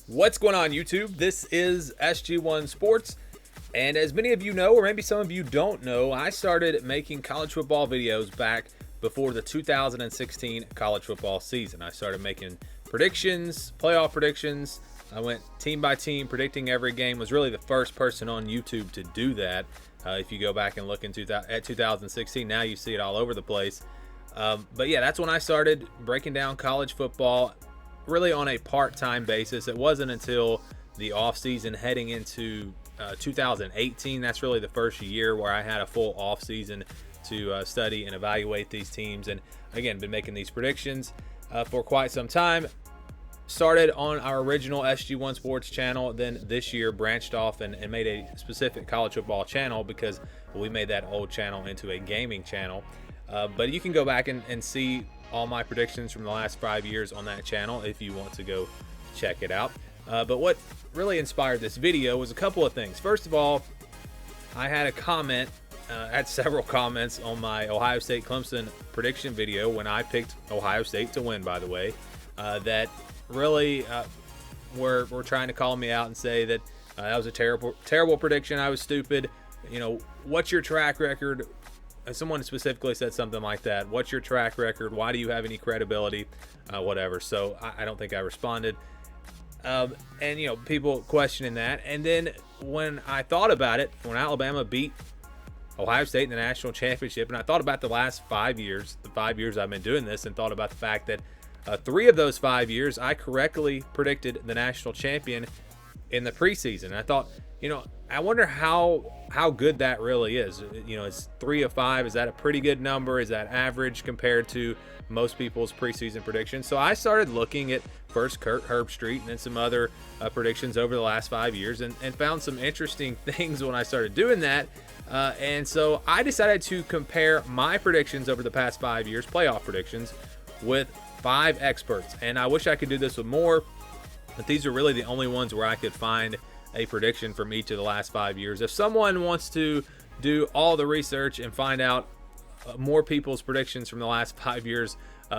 What's going on, YouTube? This is SG1 Sports, and as many of you know, or maybe some of you don't know, I started making college football videos back before the 2016 college football season. I started making predictions, playoff predictions. I went team by team, predicting every game. Was really the first person on YouTube to do that. If you go back and look at 2016, now you see it all over the place. But yeah, that's when I started breaking down college football, really on a part-time basis. It wasn't until the off-season heading into 2018, that's really the first year where I had a full off-season to study and evaluate these teams. And again, been making these predictions for quite some time. Started on our original SG1 Sports channel, then this year branched off and made a specific college football channel because we made that old channel into a gaming channel. But you can go back and see all my predictions from the last 5 years on that channel if you want to go check it out. But what really inspired this video was a couple of things. First of all, I had a comment, had several comments on my Ohio State Clemson prediction video when I picked Ohio State to win, by the way, that really were trying to call me out and say that that was a terrible prediction. I was stupid. You know, what's your track record? And someone specifically said something like that. What's your track record? Why do you have any credibility? Whatever. So I don't think I responded. And, you know, people questioning that. And then when I thought about it, when Alabama beat Ohio State in the national championship, and I thought about the last 5 years, the 5 years I've been doing this, and thought about the fact that 3 of those 5 years, I correctly predicted the national champion in the preseason. And I thought, you know, I wonder how good that really is. You know, it's 3 of 5. Is that a pretty good number? Is that average compared to most people's preseason predictions? So I started looking at first Kirk, Herbstreit, and then some other predictions over the last 5 years, and found some interesting things when I started doing that. And so I decided to compare my predictions over the past 5 years, playoff predictions, with 5 experts. And I wish I could do this with more, but these are really the only ones where I could find a prediction from each of the last 5 years. If someone wants to do all the research and find out more people's predictions from the last 5 years,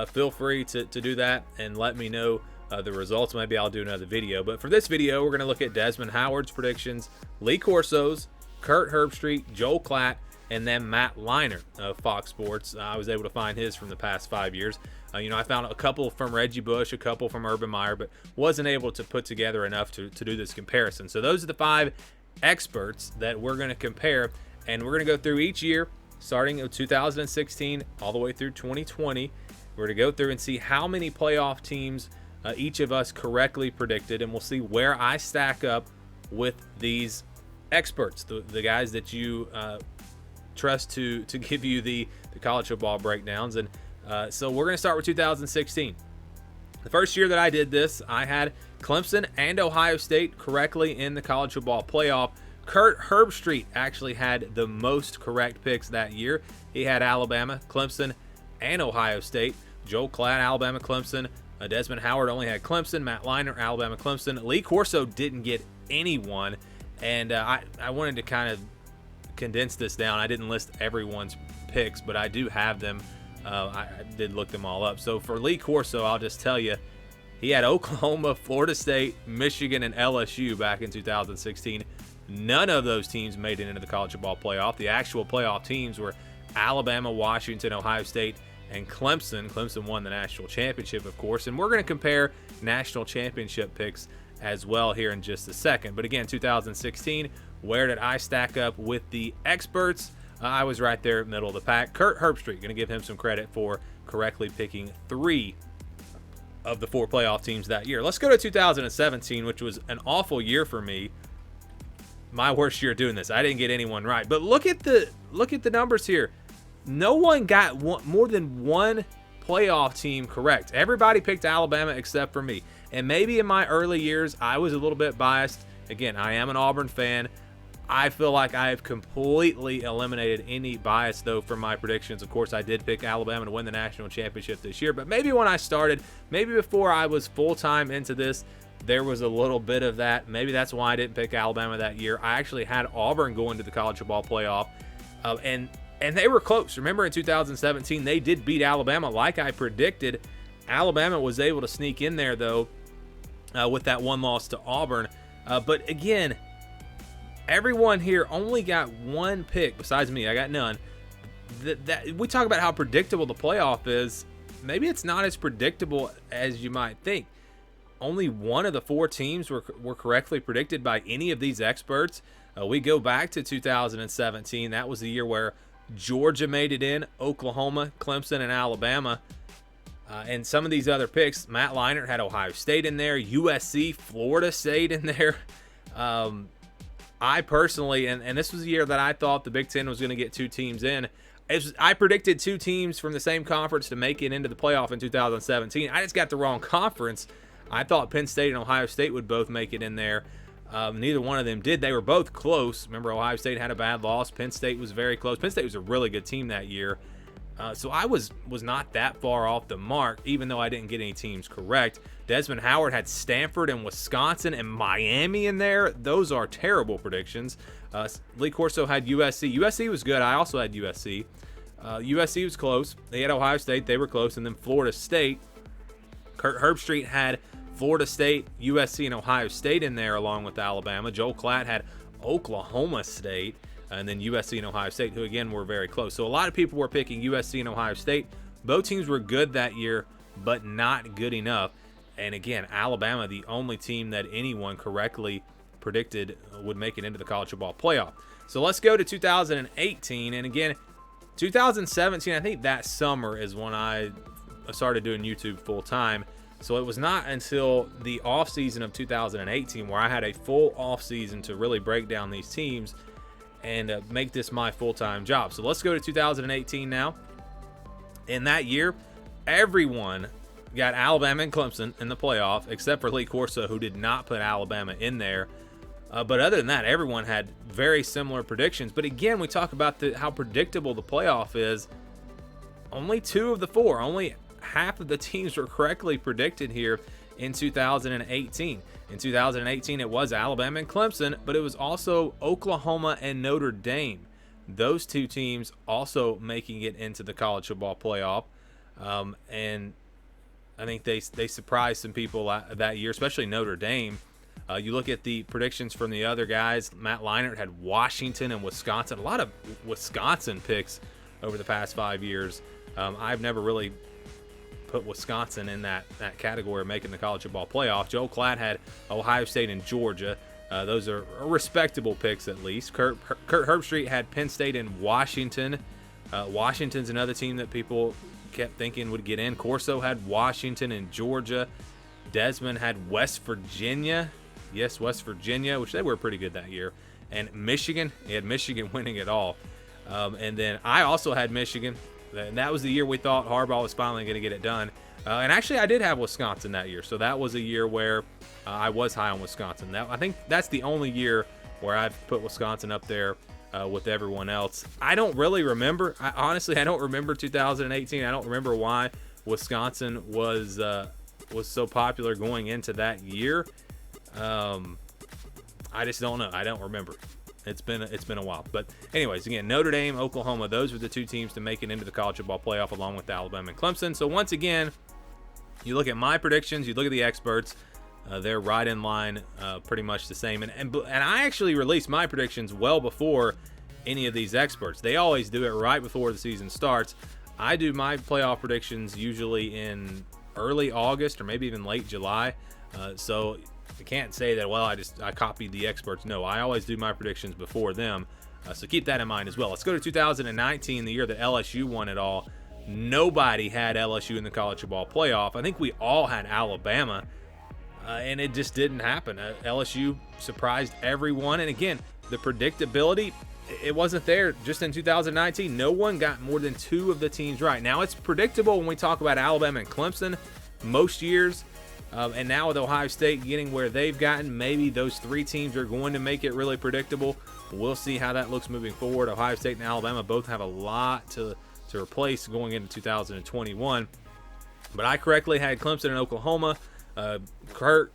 feel free to do that and let me know the results. Maybe I'll do another video. But for this video, we're going to look at Desmond Howard's predictions, Lee Corso's, Kurt Herbstreit, Joel Klatt, and then Matt Leinart of Fox Sports. I was able to find his from the past 5 years. You know, I found a couple from Reggie Bush, a couple from Urban Meyer, but wasn't able to put together enough to do this comparison. So those are the 5 experts that we're going to compare, and we're going to go through each year, starting in 2016 all the way through 2020. We're going to go through and see how many playoff teams each of us correctly predicted, and we'll see where I stack up with these experts, the guys that you trust to give you the college football breakdowns. And so we're going to start with 2016. The first year that I did this, I had Clemson and Ohio State correctly in the college football playoff. Kurt Herbstreit actually had the most correct picks that year. He had Alabama, Clemson, and Ohio State. Joel Klatt, Alabama, Clemson. Desmond Howard only had Clemson. Matt Leinart, Alabama, Clemson. Lee Corso didn't get anyone. And I wanted to kind of condense this down. I didn't list everyone's picks, but I do have them. I did look them all up. So for Lee Corso, I'll just tell you, he had Oklahoma, Florida State, Michigan, and LSU back in 2016. None of those teams made it into the college football playoff. The actual playoff teams were Alabama, Washington, Ohio State, and Clemson. Clemson won the national championship, of course. And we're going to compare national championship picks as well here in just a second. But again, 2016, where did I stack up with the experts? I was right there middle of the pack. Kurt Herbstreit, going to give him some credit for correctly picking 3 of the 4 playoff teams that year. Let's go to 2017, which was an awful year for me. My worst year doing this. I didn't get anyone right. But look at the numbers here. No one got more than one playoff team correct. Everybody picked Alabama except for me. And maybe in my early years, I was a little bit biased. Again, I am an Auburn fan. I feel like I have completely eliminated any bias, though, from my predictions. Of course, I did pick Alabama to win the national championship this year. But maybe when I started, maybe before I was full-time into this, there was a little bit of that. Maybe that's why I didn't pick Alabama that year. I actually had Auburn going to the college football playoff. And they were close. Remember in 2017, they did beat Alabama like I predicted. Alabama was able to sneak in there, though, with that one loss to Auburn. But again, everyone here only got one pick besides me. I got none. We talk about how predictable the playoff is. Maybe it's not as predictable as you might think. Only one of the four teams were correctly predicted by any of these experts. We go back to 2017. That was the year where Georgia made it in, Oklahoma, Clemson, and Alabama. And some of these other picks, Matt Leinart had Ohio State in there, USC, Florida State in there. I personally, and this was the year that I thought the Big Ten was going to get two teams in. I predicted two teams from the same conference to make it into the playoff in 2017. I just got the wrong conference. I thought Penn State and Ohio State would both make it in there. Neither one of them did. They were both close. Remember, Ohio State had a bad loss. Penn State was very close. Penn State was a really good team that year. So I was not that far off the mark, even though I didn't get any teams correct. Desmond Howard had Stanford and Wisconsin and Miami in there. Those are terrible predictions. Lee Corso had USC. USC was good. I also had USC. USC was close. They had Ohio State. They were close. And then Florida State. Kurt Herbstreit had Florida State, USC, and Ohio State in there along with Alabama. Joel Klatt had Oklahoma State, and then USC and Ohio State, who again were very close. So a lot of people were picking USC and Ohio State. Both teams were good that year, but not good enough. And again, Alabama, the only team that anyone correctly predicted would make it into the college football playoff. So let's go to 2018. And again, 2017, I think that summer is when I started doing YouTube full time. So it was not until the offseason of 2018 where I had a full offseason to really break down these teams and make this my full-time job. So let's go to 2018 now. In that year, everyone got Alabama and Clemson in the playoff, except for Lee Corso, who did not put Alabama in there. But other than that, everyone had very similar predictions. But again, we talk about how predictable the playoff is. Only two of the four, only half of the teams were correctly predicted here in 2018. In 2018, it was Alabama and Clemson, but it was also Oklahoma and Notre Dame. Those two teams also making it into the college football playoff. And I think they surprised some people that year, especially Notre Dame. You look at the predictions from the other guys. Matt Leinart had Washington and Wisconsin. A lot of Wisconsin picks over the past 5 years. I've never really put Wisconsin in that category of making the college football playoff. Joel Klatt had Ohio State and Georgia. Those are respectable picks at least. Kurt Herbstreit had Penn State and Washington. Washington's another team that people kept thinking would get in. Corso had Washington and Georgia. Desmond had West Virginia. Yes, West Virginia, which they were pretty good that year. And Michigan, he had Michigan winning it all. And then I also had Michigan. And that was the year we thought Harbaugh was finally going to get it done. And actually, I did have Wisconsin that year. So that was a year where I was high on Wisconsin. I think that's the only year where I've put Wisconsin up there with everyone else. I don't really remember. Honestly, I don't remember 2018. I don't remember why Wisconsin was so popular going into that year. I just don't know. I don't remember. It's been a while. But anyways, again, Notre Dame, Oklahoma, those were the two teams to make it into the college football playoff along with Alabama and Clemson. So once again, you look at my predictions, you look at the experts, they're right in line, pretty much the same. And I actually released my predictions well before any of these experts. They always do it right before the season starts. I do my playoff predictions usually in early August or maybe even late July. So I can't say that, well, I copied the experts. No, I always do my predictions before them. So keep that in mind as well. Let's go to 2019, the year that LSU won it all. Nobody had LSU in the college football playoff. I think we all had Alabama, and it just didn't happen. LSU surprised everyone. And again, the predictability, it wasn't there just in 2019. No one got more than two of the teams right. Now, it's predictable when we talk about Alabama and Clemson most years. And now with Ohio State getting where they've gotten, maybe those three teams are going to make it really predictable. We'll see how that looks moving forward. Ohio State and Alabama both have a lot to replace going into 2021. But I correctly had Clemson and Oklahoma. Kirk,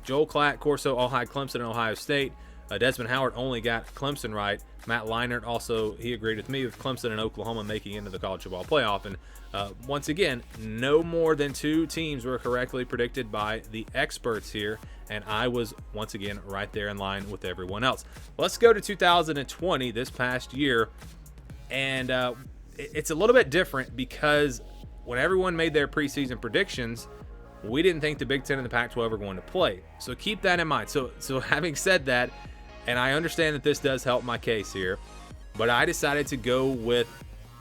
Joel Klatt, Corso all had Clemson and Ohio State. Desmond Howard only got Clemson right. Matt Leinart also, he agreed with me with Clemson and Oklahoma making into the college football playoff. And once again, no more than 2 teams were correctly predicted by the experts here. And I was, once again, right there in line with everyone else. Let's go to 2020, this past year. And it's a little bit different because when everyone made their preseason predictions, we didn't think the Big Ten and the Pac-12 were going to play. So keep that in mind. So having said that, and I understand that this does help my case here, but I decided to go with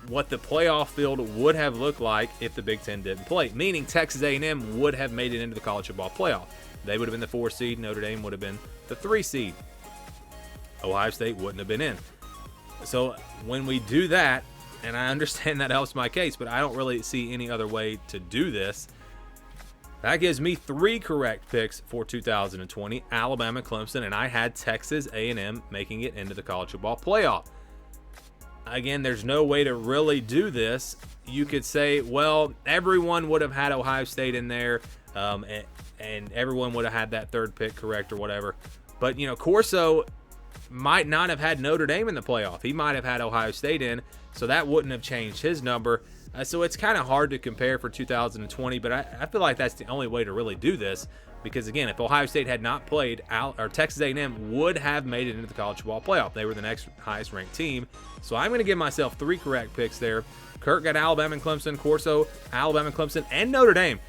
what the playoff field would have looked like if the Big Ten didn't play, meaning Texas A&M would have made it into the college football playoff. They would have been the 4 seed. Notre Dame would have been the 3 seed. Ohio State wouldn't have been in. So when we do that, and I understand that helps my case, but I don't really see any other way to do this. That gives me 3 correct picks for 2020, Alabama, Clemson, and I had Texas A&M making it into the college football playoff. Again, there's no way to really do this. You could say, well, everyone would have had Ohio State in there, and everyone would have had that 3rd pick correct or whatever. But, Corso might not have had Notre Dame in the playoff. He might have had Ohio State in, so that wouldn't have changed his number. So it's kind of hard to compare for 2020, but I feel like that's the only way to really do this because, again, if Ohio State had not played, Texas A&M would have made it into the college football playoff. They were the next highest ranked team. So I'm going to give myself 3 correct picks there. Kirk got Alabama and Clemson, Corso, Alabama, Clemson, and Notre Dame.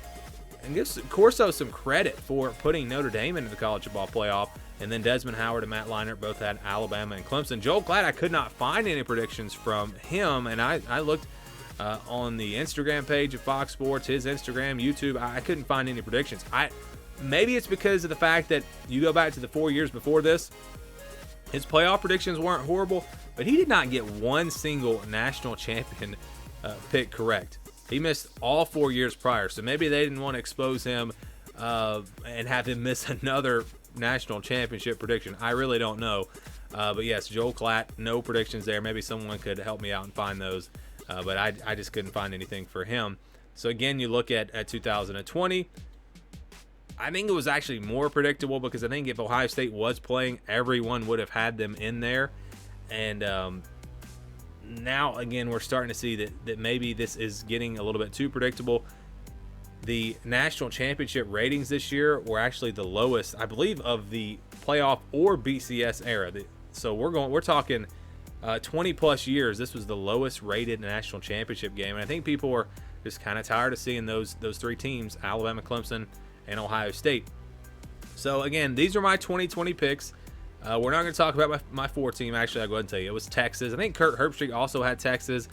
And gives Corso some credit for putting Notre Dame into the college football playoff. And then Desmond Howard and Matt Leinart both had Alabama and Clemson. Joel Klatt, I could not find any predictions from him, and I looked on the Instagram page of Fox Sports, his Instagram, YouTube. I couldn't find any predictions. Maybe it's because of the fact that you go back to the 4 years before this, his playoff predictions weren't horrible, but he did not get one single national champion pick correct. He missed all 4 years prior, so maybe they didn't want to expose him and have him miss another national championship prediction. I really don't know. But yes, Joel Klatt, no predictions there. Maybe someone could help me out and find those. But I just couldn't find anything for him. So again, you look at 2020. I think it was actually more predictable because I think if Ohio State was playing, everyone would have had them in there. And now, again, we're starting to see that maybe this is getting a little bit too predictable. The national championship ratings this year were actually the lowest, I believe, of the playoff or BCS era. So we're talking 20 plus years. This was the lowest rated national championship game, and I think people are just kind of tired of seeing those 3 teams, Alabama, Clemson, and Ohio State. So again, these are my 2020 picks. We're not going to talk about my 4 team. Actually, I'll go ahead and tell you it was Texas. I think Kirk Herbstreit also had Texas.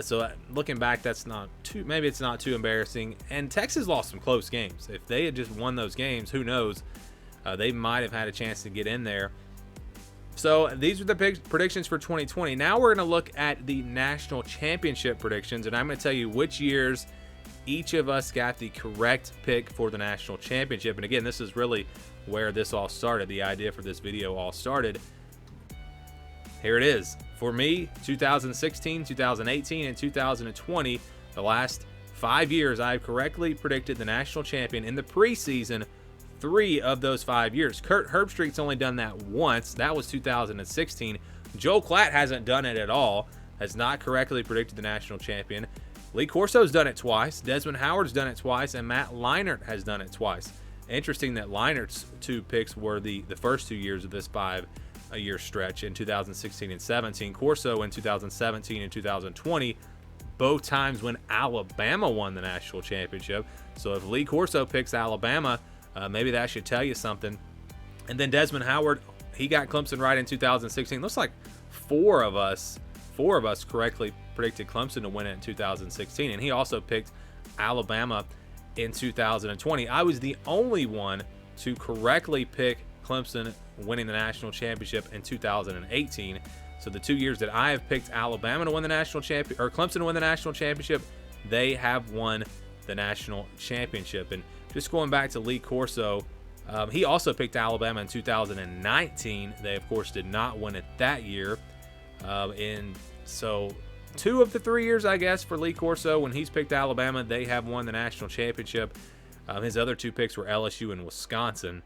So looking back, maybe it's not too embarrassing. And Texas lost some close games. If they had just won those games, who knows? They might have had a chance to get in there. So these are the predictions for 2020. Now we're going to look at the national championship predictions, and I'm going to tell you which years each of us got the correct pick for the national championship. And again, this is really where this all started. The idea for this video all started. Here it is. For me, 2016, 2018, and 2020, the last 5 years, I've correctly predicted the national champion in the preseason 3 of those 5 years. Kirk Herbstreit's only done that once. That was 2016. Joel Klatt hasn't done it at all, has not correctly predicted the national champion. Lee Corso's done it twice. Desmond Howard's done it twice, and Matt Leinart has done it twice. Interesting that Leinart's 2 picks were the first 2 years of this 5-year stretch in 2016 and 17. Corso in 2017 and 2020, both times when Alabama won the national championship. So if Lee Corso picks Alabama, maybe that should tell you something. And then Desmond Howard, he got Clemson right in 2016. Looks like four of us correctly predicted Clemson to win it in 2016, and he also picked Alabama in 2020. I was the only one to correctly pick Clemson winning the national championship in 2018. So the 2 years that I have picked Alabama to win the national championship, or Clemson to win the national championship, they have won the national championship. And just going back to Lee Corso, he also picked Alabama in 2019. They, of course, did not win it that year. And so 2 of the 3 years, I guess, for Lee Corso, when he's picked Alabama, they have won the national championship. His other 2 picks were LSU and Wisconsin.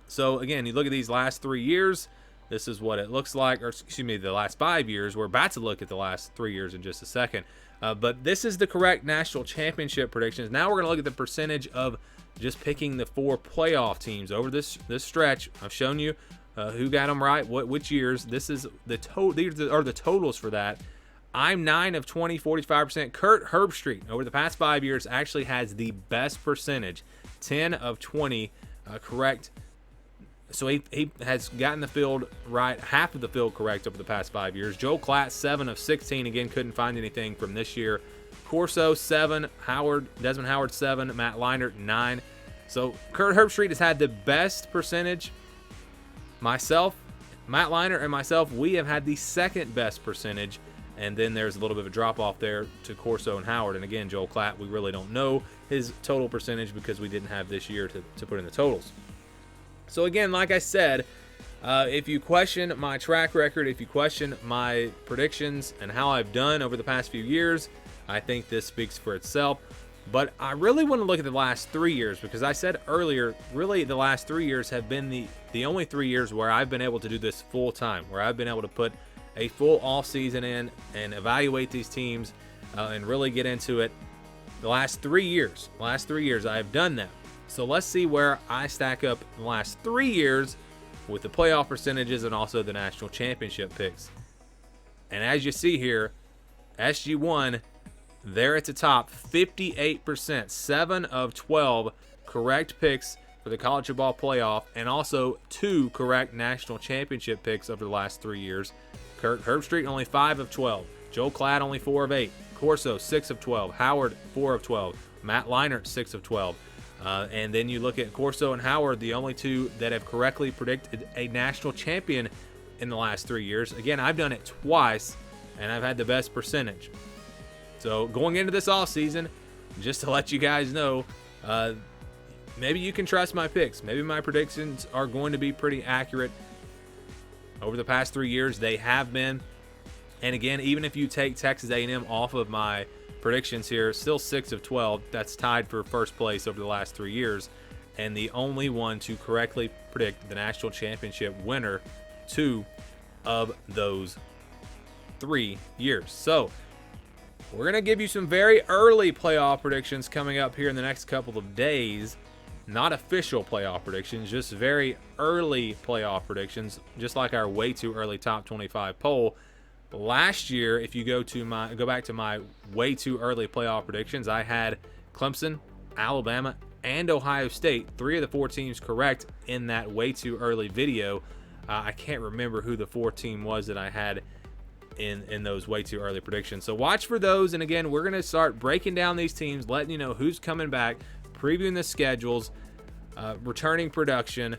So again, you look at these last 3 years, this is what it looks like, or excuse me, the last 5 years. We're about to look at the last 3 years in just a second. But this is the correct national championship predictions. Now we're going to look at the percentage of just picking the 4 playoff teams over this stretch. I've shown you who got them right, which years. This is these are the totals for that. I'm 9 of 20, 45%. Kirk Herbstreit over the past 5 years actually has the best percentage, 10 of 20 correct. So he has gotten the field right, half of the field correct over the past 5 years. Joel Klatt, 7 of 16. Again, couldn't find anything from this year. Corso, 7. Desmond Howard, 7. Matt Leinart, 9. So Kirk Herbstreit has had the best percentage. Myself, Matt Leinart, and myself, we have had the second best percentage. And then there's a little bit of a drop-off there to Corso and Howard. And again, Joel Klatt, we really don't know his total percentage because we didn't have this year to put in the totals. So again, like I said, if you question my track record, if you question my predictions and how I've done over the past few years, I think this speaks for itself. But I really want to look at the last 3 years because I said earlier, really the last 3 years have been the only 3 years where I've been able to do this full time, where I've been able to put a full off season in and evaluate these teams and really get into it. The last 3 years I have done that. So let's see where I stack up in the last 3 years with the playoff percentages and also the national championship picks. And as you see here, SG1, they're at the top, 58%, 7 of 12 correct picks for the college football playoff, and also 2 correct national championship picks over the last 3 years. Kirk Herbstreit, only 5 of 12. Joel Klatt, only 4 of 8. Corso, 6 of 12. Howard, 4 of 12. Matt Leinart, 6 of 12. And then you look at Corso and Howard, the only 2 that have correctly predicted a national champion in the last 3 years. Again, I've done it twice, and I've had the best percentage. So going into this offseason, just to let you guys know, maybe you can trust my picks. Maybe my predictions are going to be pretty accurate. Over the past 3 years, they have been. And again, even if you take Texas A&M off of my predictions here, still 6 of 12. That's tied for first place over the last 3 years. And the only one to correctly predict the national championship winner 2 of those 3 years. So we're going to give you some very early playoff predictions coming up here in the next couple of days. Not official playoff predictions, just very early playoff predictions, just like our way too early top 25 poll. Last year, if you go back to my way too early playoff predictions, I had Clemson, Alabama, and Ohio State, 3 of the 4 teams correct in that way too early video. I can't remember who the 4th team was that I had in those way too early predictions. So watch for those. And again, we're going to start breaking down these teams, letting you know who's coming back, previewing the schedules, returning production,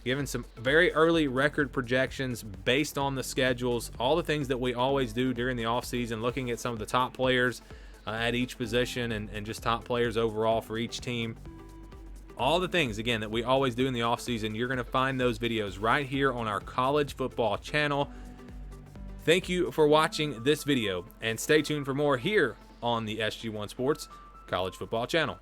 giving some very early record projections based on the schedules, all the things that we always do during the offseason, looking at some of the top players at each position and just top players overall for each team. All the things, again, that we always do in the offseason, you're going to find those videos right here on our college football channel. Thank you for watching this video, and stay tuned for more here on the SG1 Sports College Football Channel.